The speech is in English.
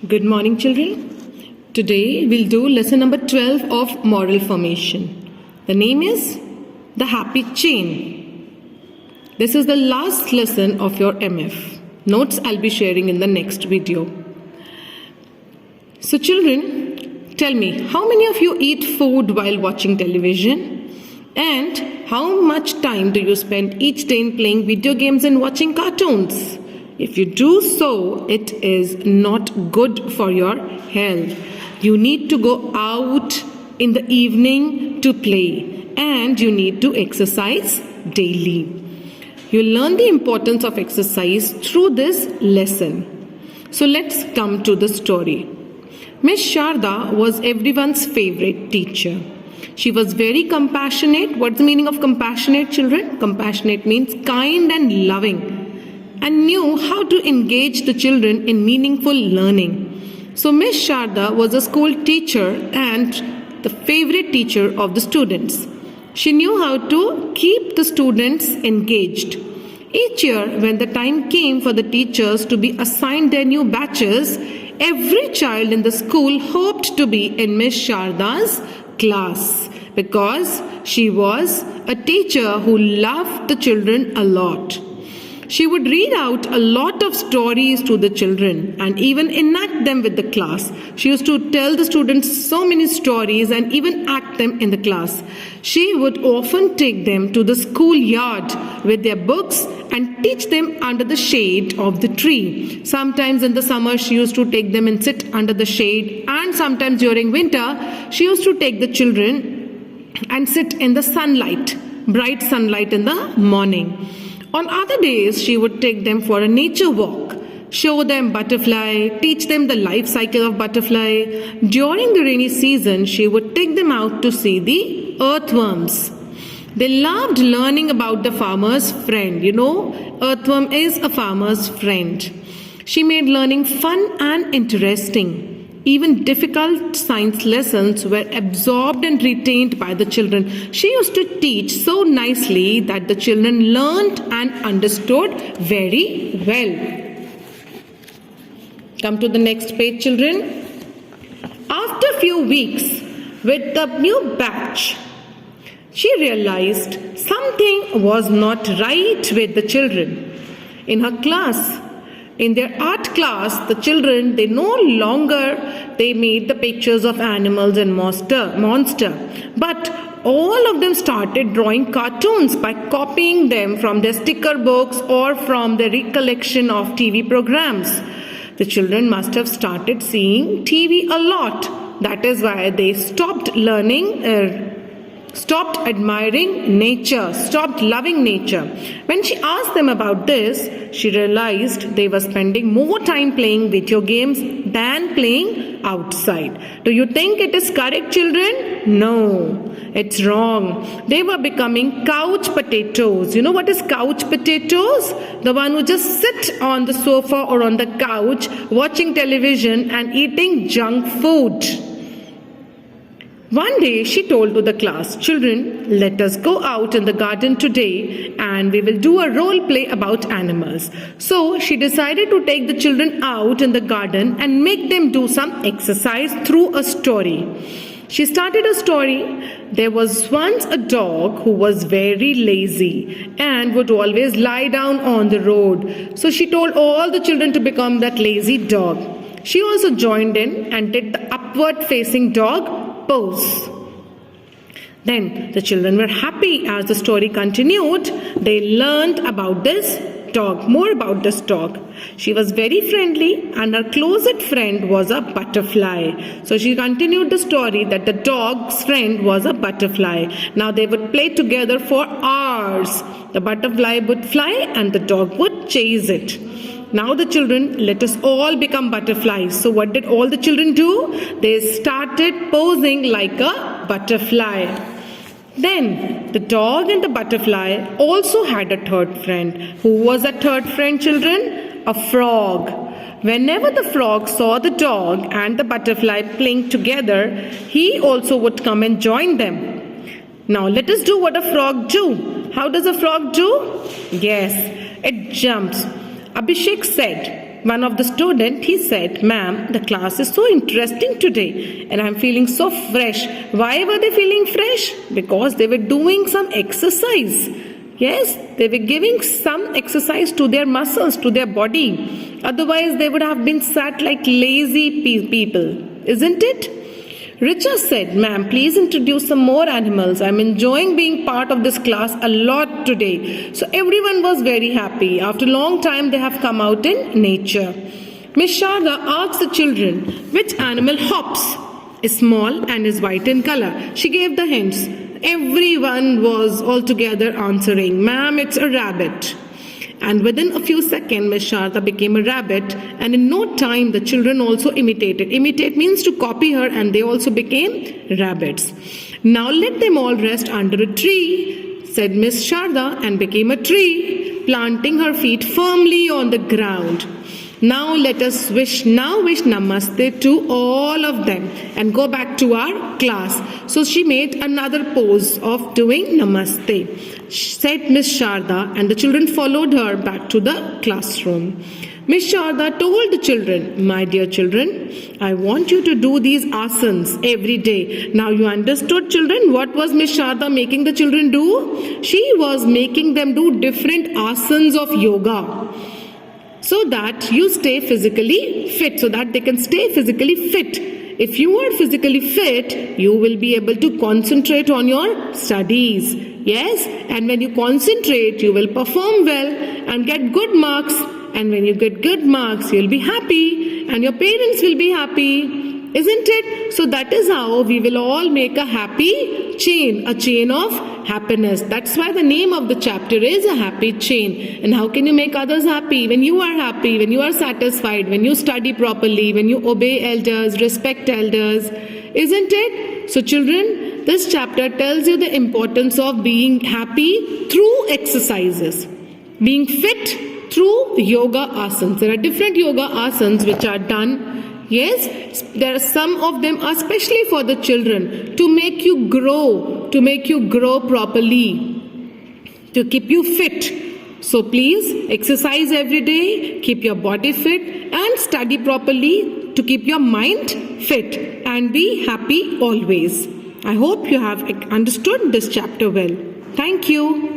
Good morning, children. Today we'll do lesson number 12 of moral formation. The name is The Happy Chain. This is the last lesson of your MF. Notes I'll be sharing in the next video. So children, tell me, how many of you eat food while watching television? And how much time do you spend each day in playing video games and watching cartoons? If you do so, it is not good for your health. You need to go out in the evening to play, and you need to exercise daily. You learn the importance of exercise through this lesson. So let's come to the story. Miss Sharda was everyone's favorite teacher. She was very compassionate. What's the meaning of compassionate, children? Compassionate means kind and loving, and knew how to engage the children in meaningful learning. So Miss Sharda was a school teacher and the favorite teacher of the students. She knew how to keep the students engaged. Each year, when the time came for the teachers to be assigned their new batches, every child in the school hoped to be in Miss Sharda's class because she was a teacher who loved the children a lot. She would read out a lot of stories to the children and even enact them with the class. She used to tell the students so many stories and even act them in the class. She would often take them to the schoolyard with their books and teach them under the shade of the tree. Sometimes in the summer she used to take them and sit under the shade, and sometimes during winter she used to take the children and sit in the sunlight, bright sunlight in the morning. On other days, she would take them for a nature walk, show them butterfly, teach them the life cycle of butterfly. During the rainy season, she would take them out to see the earthworms. They loved learning about the farmer's friend. You know, earthworm is a farmer's friend. She made learning fun and interesting. Even difficult science lessons were absorbed and retained by the children. She used to teach so nicely that the children learned and understood very well. Come to the next page, children. After a few weeks with the new batch, she realized something was not right with the children. In her class, in their art class, the children, they made the pictures of animals and monster. But all of them started drawing cartoons by copying them from their sticker books or from their recollection of TV programs. The children must have started seeing TV a lot. That is why they stopped admiring nature, stopped loving nature. When she asked them about this, she realized they were spending more time playing video games than playing outside. Do you think it is correct, children? No, it's wrong. They were becoming couch potatoes. You know what is couch potatoes? The one who just sit on the sofa or on the couch watching television and eating junk food. One day she told to the class, "Children, let us go out in the garden today and we will do a role play about animals." So she decided to take the children out in the garden and make them do some exercise through a story. She started a story. There was once a dog who was very lazy and would always lie down on the road. So she told all the children to become that lazy dog. She also joined in and did the upward facing dog pose. Then the children were happy as the story continued. They learned about this dog, more about this dog. She was very friendly and her closest friend was a butterfly. So she continued the story that the dog's friend was a butterfly. Now they would play together for hours. The butterfly would fly and the dog would chase it. Now the children, let us all become butterflies. So what did all the children do? They started posing like a butterfly. Then the dog and the butterfly also had a third friend. Who was that third friend, children? A frog. Whenever the frog saw the dog and the butterfly playing together, he also would come and join them. Now let us do what a frog do. How does a frog do? Yes, it jumps. Abhishek said, one of the student, he said, "Ma'am, the class is so interesting today and I'm feeling so fresh." Why were they feeling fresh? Because they were doing some exercise. Yes, they were giving some exercise to their muscles, to their body. Otherwise, they would have been sat like lazy people, isn't it? Richa said, "Ma'am, please introduce some more animals. I'm enjoying being part of this class a lot today." So everyone was very happy. After a long time, they have come out in nature. Miss Sharda asked the children, "Which animal hops, is small and is white in color?" She gave the hints. Everyone was altogether answering, "Ma'am, it's a rabbit." And within a few seconds, Miss Sharda became a rabbit, and in no time the children also imitated. Imitate means to copy her, and they also became rabbits. "Now let them all rest under a tree," said Miss Sharda, and became a tree, planting her feet firmly on the ground. Now let us wish namaste to all of them and go back to our class. So she made another pose of doing namaste, said Miss Sharda, and the children followed her back to the classroom. Miss Sharda told the children, "My dear children, I want you to do these asanas every day." Now you understood, children, what was Miss Sharda making the children do? She was making them do different asanas of yoga, so that you stay physically fit, so that they can stay physically fit. If you are physically fit, you will be able to concentrate on your studies. Yes, and when you concentrate, you will perform well and get good marks. And when you get good marks, you'll be happy and your parents will be happy. Isn't it? So that is how we will all make a happy chain, a chain of happiness. That's why the name of the chapter is a happy chain. And how can you make others happy? When you are happy, when you are satisfied, when you study properly, when you obey elders, respect elders. Isn't it? So children, this chapter tells you the importance of being happy through exercises, being fit through yoga asanas. There are different yoga asanas which are done. Yes, there are some of them are especially for the children to make you grow properly, to keep you fit. So please exercise every day, keep your body fit and study properly to keep your mind fit and be happy always. I hope you have understood this chapter well. Thank you.